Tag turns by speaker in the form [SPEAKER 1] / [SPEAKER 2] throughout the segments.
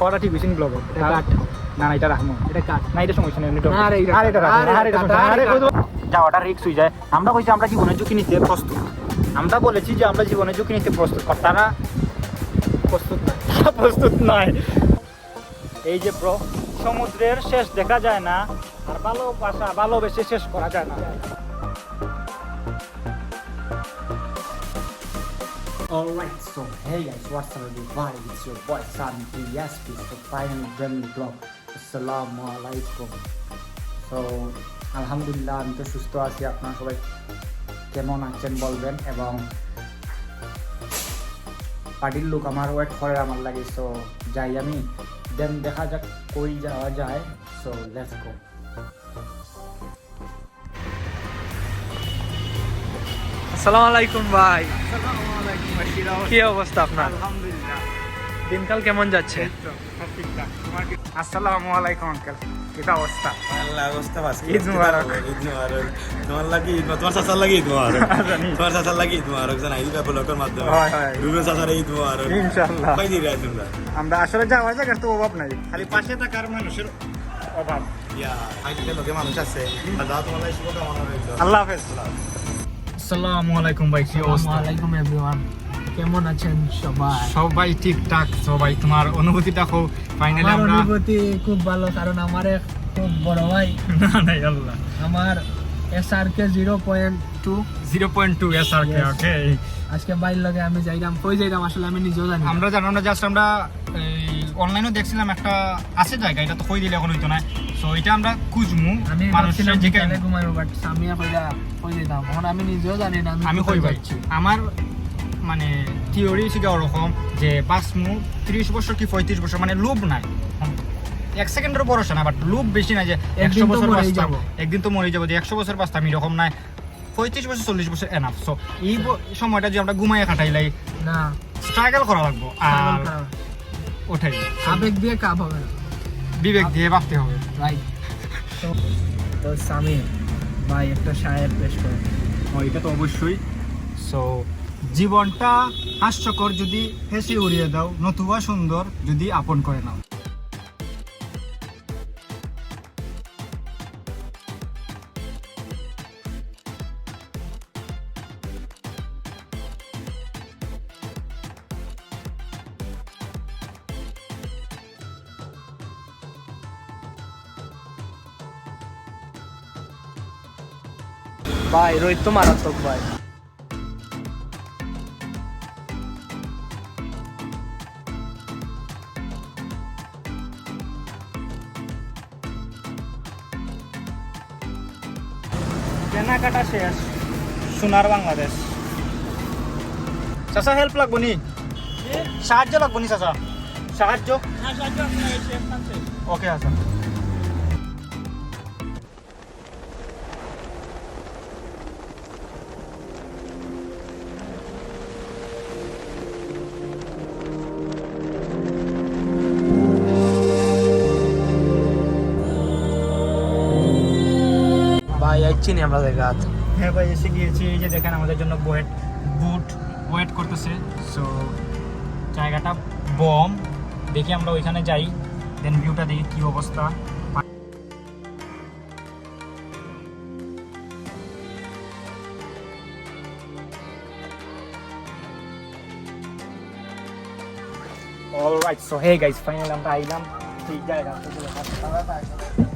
[SPEAKER 1] খাওয়াটা ঠিক হইছে ব্লগে
[SPEAKER 2] এটা কাট
[SPEAKER 1] না না এটা রাখমু
[SPEAKER 2] এটা কাট
[SPEAKER 1] না এটা সমস্যা নেই
[SPEAKER 2] আরে
[SPEAKER 1] এটা রাখমু আরে এটা যাওয়াটা রিস্ক হয়ে যায় আমরা কইছি আমরা জীবনের ঝুঁকি নিতে প্রস্তুত আমরা বলেছি যে আমরা জীবনের ঝুঁকি নিতে প্রস্তুত তারা প্রস্তুত নয় এই যে ব্রো সমুদ্রের শেষ দেখা যায় না আর ভালোবেসে শেষ করা যায় না
[SPEAKER 2] Alright, so hey guys, what's up everybody? It's your boy samitsp. So finally done the vlog. Assalamualaikum. So alhamdulillah আমি তো সুস্থ আছি আপনারা সবাই কেমন আছেন বলবেন এবং পার্টির লোক আমার ওয়েট করে আমার লাগে সো যাই আমি দেন দেখা যাক কই যাওয়া যায় সো লেটস গো
[SPEAKER 3] আসসালামু আলাইকুম ভাই
[SPEAKER 1] আসসালামু আলাইকুম আশিরা
[SPEAKER 3] কি অবস্থা আপনার?
[SPEAKER 1] আলহামদুলিল্লাহ
[SPEAKER 3] দিনকাল কেমন যাচ্ছে?
[SPEAKER 1] সব ঠিকঠাক তোমার কি আসসালামু আলাইকুম আঙ্কেল কি অবস্থা
[SPEAKER 4] আল্লাহ অবস্থা বাস
[SPEAKER 1] ঈদ মুবারক
[SPEAKER 4] ঈদ মুবারক তোমার লাগি তোমার চাচার লাগি ঈদ মুবারক তোমার চাচার লাগি ঈদ মুবারক জানা ঈদ ব্লগের মাধ্যমে
[SPEAKER 1] হয় হয়
[SPEAKER 4] রুবেল চাচার ঈদ মুবারক
[SPEAKER 1] ইনশাআল্লাহ
[SPEAKER 4] কই দিরা তোমরা
[SPEAKER 1] আমরা আসলে যাওয়ার জায়গার তো অভাব নাই খালি পাশে থাকার মানুষের অভাব
[SPEAKER 4] ইয়া আইতে লোকে মানুষ আছে আর দাও তোমার লাগি শুভকামনা রইল
[SPEAKER 1] আল্লাহ হাফেজ আসসালামু আলাইকুম ভাই কি অবস্থা
[SPEAKER 2] আসসালামু আলাইকুম এভরিওয়ান কেমন আছেন সবাই
[SPEAKER 1] সবাই ঠিকঠাক সবাই তোমার অনুভূতিটা খুব ফাইনালি
[SPEAKER 2] আমার
[SPEAKER 1] আমরা
[SPEAKER 2] অনুভূতি খুব ভালো কারণ আমার এক খুব বড় ভাই
[SPEAKER 1] না না আল্লাহ
[SPEAKER 2] আমার এসআরকে 0.2
[SPEAKER 1] 0.2 এসআরকে
[SPEAKER 2] Yes.
[SPEAKER 1] ওকে
[SPEAKER 2] আজকে বাইর লগে আমি যাইলাম কই যাইলাম আসলে আমি নিজেও জানি না।
[SPEAKER 1] আমরা জানলাম না জাস্ট আমরা অনলাইনেও দেখছিলাম একটা আছে জায়গা এটা তো কই দিলে এখন হইতো না সো এটা আমরা খুঁজমু
[SPEAKER 2] আমি
[SPEAKER 1] মানুষের
[SPEAKER 2] ভাবছিলাম
[SPEAKER 1] যেখানে
[SPEAKER 2] বিকালে ঘুমাইবো বাট সামিয়া কই যাইতাম এখন আমি নিজেও জানি না
[SPEAKER 1] আমি কই ভাই
[SPEAKER 2] যাচ্ছি
[SPEAKER 1] আমার মানে থিওরি ছিল ওরকম যে বাসমু 30 বছর কি 35 বছর মানে লোভ নাই এক সেকেন্ডের ভরসা না বাট লোভ বেশি না যে 100 বছর বাঁচতাম একদিন তো মরে যাবো যে 100 বছর বাঁচতাম এরকম নাই 35 বছর 40 বছর এনাফ সো এই সময়টা যে আমরা ঘুমাইয়া কাটাইলাই
[SPEAKER 2] না
[SPEAKER 1] স্ট্রাগল করা লাগবো আর ওঠাই
[SPEAKER 2] আবেগ দিয়ে কাপ হবে না
[SPEAKER 1] বিবেক দিয়ে ভাবতে হবে
[SPEAKER 2] রাইট তো সামি ভাই একটা শায়ের পেশ করে
[SPEAKER 1] এটা তো অবশ্যই সো জীবনটা হাস্যকর যদি হেসে উড়িয়ে দাও নতুবা সুন্দর যদি আপন করে নাও
[SPEAKER 3] ভাই রোহিত তো মারাত্মক ভাই।
[SPEAKER 1] কেনাকাটা শেষ সোনার বাংলাদেশ চাচা হেল্প লাগবো নি সাহায্য লাগবো নি চাচা সাহায্য ওকে আচ্ছা
[SPEAKER 3] ভাই আইছি নি আমরা দেখা
[SPEAKER 1] হ্যাঁ ভাই এসে গিয়েছি এই যে দেখেন আমাদের জন্য বুট ওয়েট করতেছে সো জায়গাটা বম দেখি আমরা ওইখানে যাই দেন ভিউটা দেখি কি অবস্থা alright so hey guys finally আমরা আইলাম ঠিক জায়গা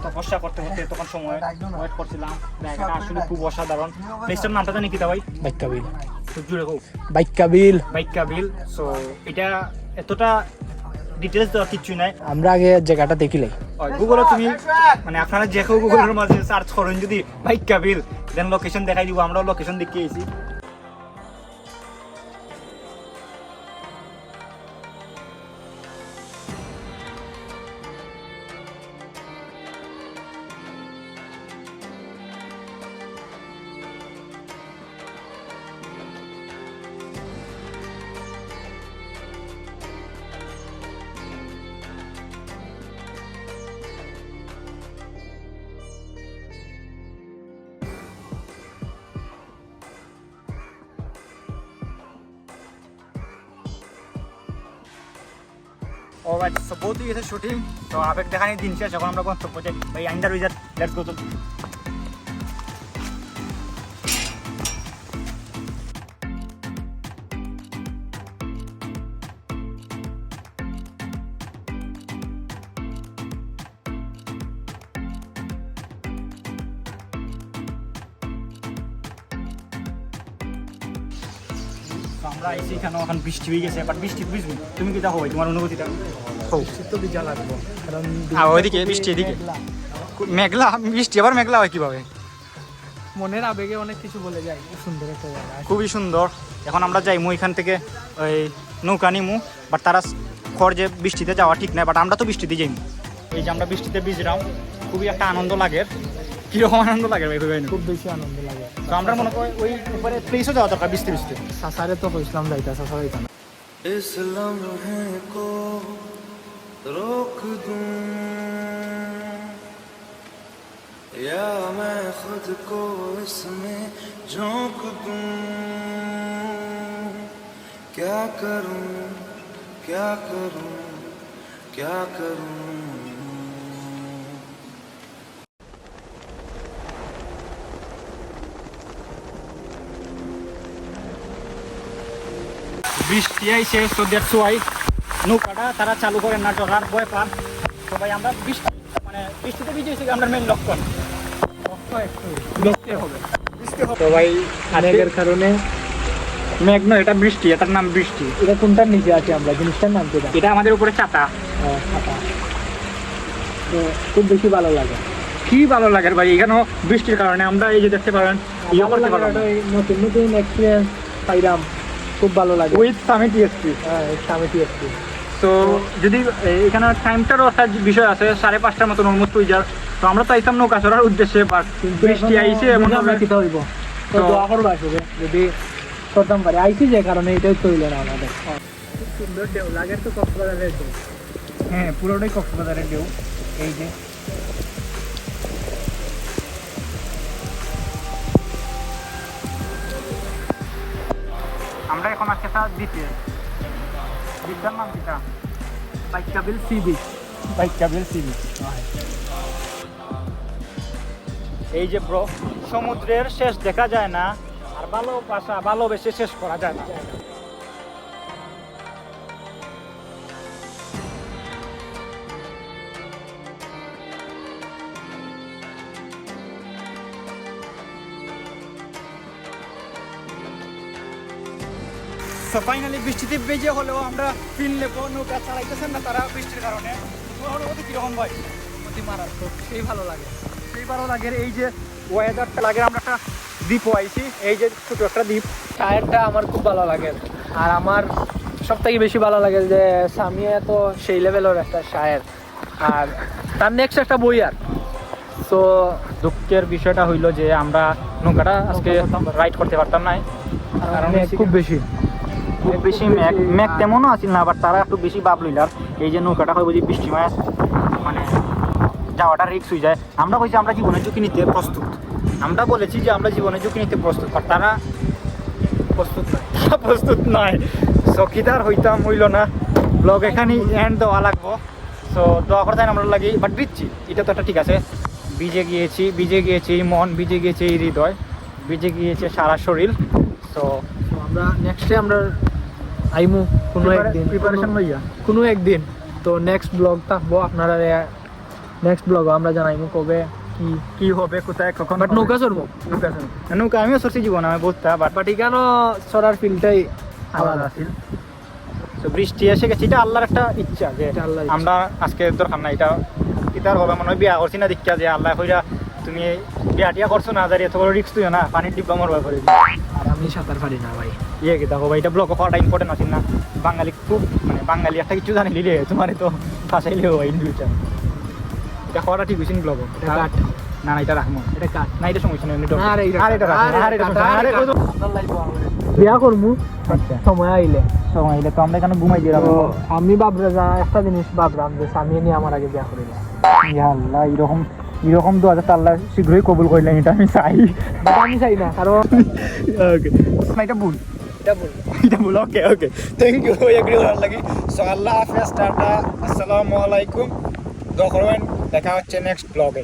[SPEAKER 1] তপস্যা করতে হতে তখন সময় ওয়েট করছিলাম জায়গাটা আসলে খুব অসাধারণ প্লেসটার নামটা জানি কি তা ভাই
[SPEAKER 3] বাইক্কা বিল
[SPEAKER 1] খুব জুড়ে হোক
[SPEAKER 3] বাইক্কা বিল
[SPEAKER 1] সো এটা এতটা ডিটেলস দেওয়া কিছু নাই
[SPEAKER 3] আমরা আগে জায়গাটা দেখিলাই
[SPEAKER 1] গুগলে তুমি মানে আপনারা যে কেউ গুগলের মাঝে সার্চ করেন যদি বাইক্কা বিল দেন লোকেশন দেখাই দিব আমরাও লোকেশন দেখিয়েছি অলরাইট সো বহুত গেছে শুটিং তো আবেগ দেখানি দিন শেষ এখন আমরা গন্তব্য যাই ভাই আন্ডার উইজার লেটস গো তো আমরা এসে এখানে এখন বৃষ্টি হয়ে গেছে বাট বৃষ্টি বুঝবি তুমি কি দেখো ভাই তোমার অনুভূতিটা
[SPEAKER 3] তো ভিজা লাগবো কারণ
[SPEAKER 1] ওইদিকে বৃষ্টি এদিকে মেঘলা বৃষ্টি আবার মেঘলা হয় কিভাবে
[SPEAKER 3] মনের আবেগে অনেক কিছু বলে যায় সুন্দর একটা জায়গা
[SPEAKER 1] খুবই সুন্দর এখন আমরা যাইমু এখান থেকে ওই নৌকা নিমু বাট তারা খড় যে বৃষ্টিতে যাওয়া ঠিক নাই বাট আমরা তো বৃষ্টিতে যাইমু এই যে আমরা বৃষ্টিতে ভিজলাম খুবই একটা আনন্দ লাগে কিরকম আনন্দ লাগে ভাই ভাই
[SPEAKER 3] খুব বেশি আনন্দ লাগে
[SPEAKER 1] তো আমরা মনে করি ওই উপরে প্লেসও যাওয়া দরকার বৃষ্টি বৃষ্টি
[SPEAKER 3] সাসারে তো হইছিলাম যাইতা সাসা যাইতা না
[SPEAKER 5] इस लम्हे को रोक दूं या मैं खुद को इसमें झोंक दूं क्या करूं क्या करूं क्या करूं
[SPEAKER 1] বৃষ্টি আইসে সো দ্যাটস ওয়াই নৌকাটা তারা চালু করেন না চলার ভয় পান তো ভাই আমরা বৃষ্টি মানে বৃষ্টিতে ভিজেছি আমরা মেন লক্ষণ বৃষ্টি হবে
[SPEAKER 3] তো ভাই আরেকের কারণে
[SPEAKER 1] মেঘ নয় এটা বৃষ্টি এটার নাম বৃষ্টি
[SPEAKER 3] এটা কোনটার নিচে আছে আমরা জিনিসটার নাম কি
[SPEAKER 1] এটা আমাদের উপরে ছাতা
[SPEAKER 3] তো খুব বেশি ভালো লাগে
[SPEAKER 1] কি ভালো লাগে ভাই এখানেও বৃষ্টির কারণে আমরা এই যে দেখতে পারেন
[SPEAKER 3] নতুন নতুন এক্সপিরিয়েন্স পাইলাম খুব ভালো লাগে
[SPEAKER 1] উইথ সামিট টিএসপি
[SPEAKER 3] হ্যাঁ সামিটি এসছি
[SPEAKER 1] তো যদি এখানে টাইমটারও একটা বিষয় আছে 5:30টার মতন অলমোস্ট হয়ে যায় তো আমরা তো আইতাম নৌকা চড়ার উদ্দেশ্যে বাট বৃষ্টি আইসে এমন
[SPEAKER 3] আমরা কিতা হইব তো দোয়া করবো আসবে যদি করতাম পারি আইসি যে কারণে এটাই তৈল না আমাদের খুব সুন্দর ঢেউ লাগে তো কক্সবাজারের ঢেউ
[SPEAKER 1] হ্যাঁ পুরোটাই কক্সবাজারের ঢেউ এই যে আমরা এখন আজকে দ্বিতীয় দ্বিতীয় নাম কিটা
[SPEAKER 3] বাইক্কা বিল সি বিচ
[SPEAKER 1] বাইক্কা বিল সি বিচ এই যে ব্রো সমুদ্রের শেষ দেখা যায় না আর ভালোবাসা ভালোবেসে শেষ করা যায় না তো ফাইনালি বৃষ্টিতে বেজে হলেও আমরা ফিল নেবো নৌকা চালাইতেছেন না তারা বৃষ্টির কারণে অনুভূতি কিরকম ভাই
[SPEAKER 3] অতি মারাত্মক সেই ভালো লাগে
[SPEAKER 1] সেই ভালো লাগে এই যে ওয়েদারটা লাগে আমরা একটা দ্বীপ আইছি এই যে ছোট একটা দ্বীপ
[SPEAKER 3] টায়ারটা আমার খুব ভালো লাগে আর আমার সব থেকে বেশি ভালো লাগে যে সামিয়া তো সেই লেভেলের একটা শায়ের আর তার নেক্সট একটা বই আর তো
[SPEAKER 1] দুঃখের বিষয়টা হইলো যে আমরা নৌকাটা আজকে রাইড করতে পারতাম না
[SPEAKER 3] কারণ খুব বেশি
[SPEAKER 1] মেঘ তেমনও আসিল না আবার তারা একটু বেশি ভাব লইলার এই যে নৌকাটা হয় বুঝি বৃষ্টি মাস মানে যাওয়াটা রিস্ক হয়ে যায় আমরা কইছি আমরা জীবনের ঝুঁকি নিতে প্রস্তুত আমরা বলেছি যে আমরা জীবনের ঝুঁকি নিতে প্রস্তুত আর তারা প্রস্তুত নয় চকিদার হইতাম হইল না ব্লগ এখানেই এন্ড দেওয়া লাগবো সো দোয়া করতে আমরা লাগি বাট দিচ্ছি এটা তো একটা ঠিক আছে ভিজে গিয়েছি মন ভিজে গিয়েছে এই হৃদয় ভিজে গিয়েছে সারা শরীর সো
[SPEAKER 3] আমরা নেক্সটে আমরা আইমু কোনো একদিন
[SPEAKER 1] প্রিপারেশন লইয়া
[SPEAKER 3] কোনো একদিন তো নেক্সট ব্লগ থাকবো আপনারা নেক্সট ব্লগ আমরা জানাইমু কবে কি
[SPEAKER 1] কি হবে কোথায় কখন
[SPEAKER 3] বাট নৌকা চড়বো
[SPEAKER 1] নৌকা আমিও চড়ছি জীবন আমি বুঝতে
[SPEAKER 3] বাট এখানেও চড়ার ফিলটাই
[SPEAKER 1] আলাদা আছিল তো বৃষ্টি এসে গেছে এটা আল্লাহর একটা ইচ্ছা যে
[SPEAKER 3] এটা আল্লাহর ইচ্ছা।
[SPEAKER 1] আমরা আজকে দরকার না এটার হবে মনে হয় বিয়া করছি না দীক্ষা যে আল্লাহ কইরা তুমি বিয়া টিয়া করছো না দাঁড়িয়ে এত বড় রিস্ক তুই না পানির ডিব্বা মরবা করে
[SPEAKER 3] আর আমি সাঁতার পারি না ভাই
[SPEAKER 1] ইয়ে কি দেখো ভাই এটা ব্লগ হওয়াটা ইম্পর্টেন্ট আছে না বাঙালি খুব মানে বাঙালি একটা কিছু জানি লিলে তোমার তো ফাঁসাইলেও ইন ফিউচার এটা হওয়াটা ঠিক হয়েছে ব্লগ
[SPEAKER 3] এটা কাট
[SPEAKER 1] না না এটা রাখবো
[SPEAKER 3] এটা কাট
[SPEAKER 1] না এটা সমস্যা নেই
[SPEAKER 3] না রে
[SPEAKER 1] আর এটা রাখবো আর এটা আরে
[SPEAKER 3] বিয়া করমু
[SPEAKER 1] আচ্ছা
[SPEAKER 3] সময় আইলে
[SPEAKER 1] সময় এলে তো আমরা এখানে ঘুমাই দিলাম
[SPEAKER 3] তো আমি একটা জিনিস ভাবলাম যে স্বামী নিয়ে আমার আগে বিয়া করিলাম
[SPEAKER 1] আল্লাহ এরকম তো আছে আল্লাহ শীঘ্রই কবুল করলেন এটা আমি চাই
[SPEAKER 3] বাট আমি চাই না কারণ
[SPEAKER 1] এটা ভুল
[SPEAKER 3] এটা বলবো।
[SPEAKER 1] এটা বলো ওকে ওকে থ্যাংক ইউ এগ্রি করার লাগি সো আল্লাহ হাফেজ টাটা আসসালামু আলাইকুম দোয়া করবেন দেখা হচ্ছে নেক্সট ব্লগে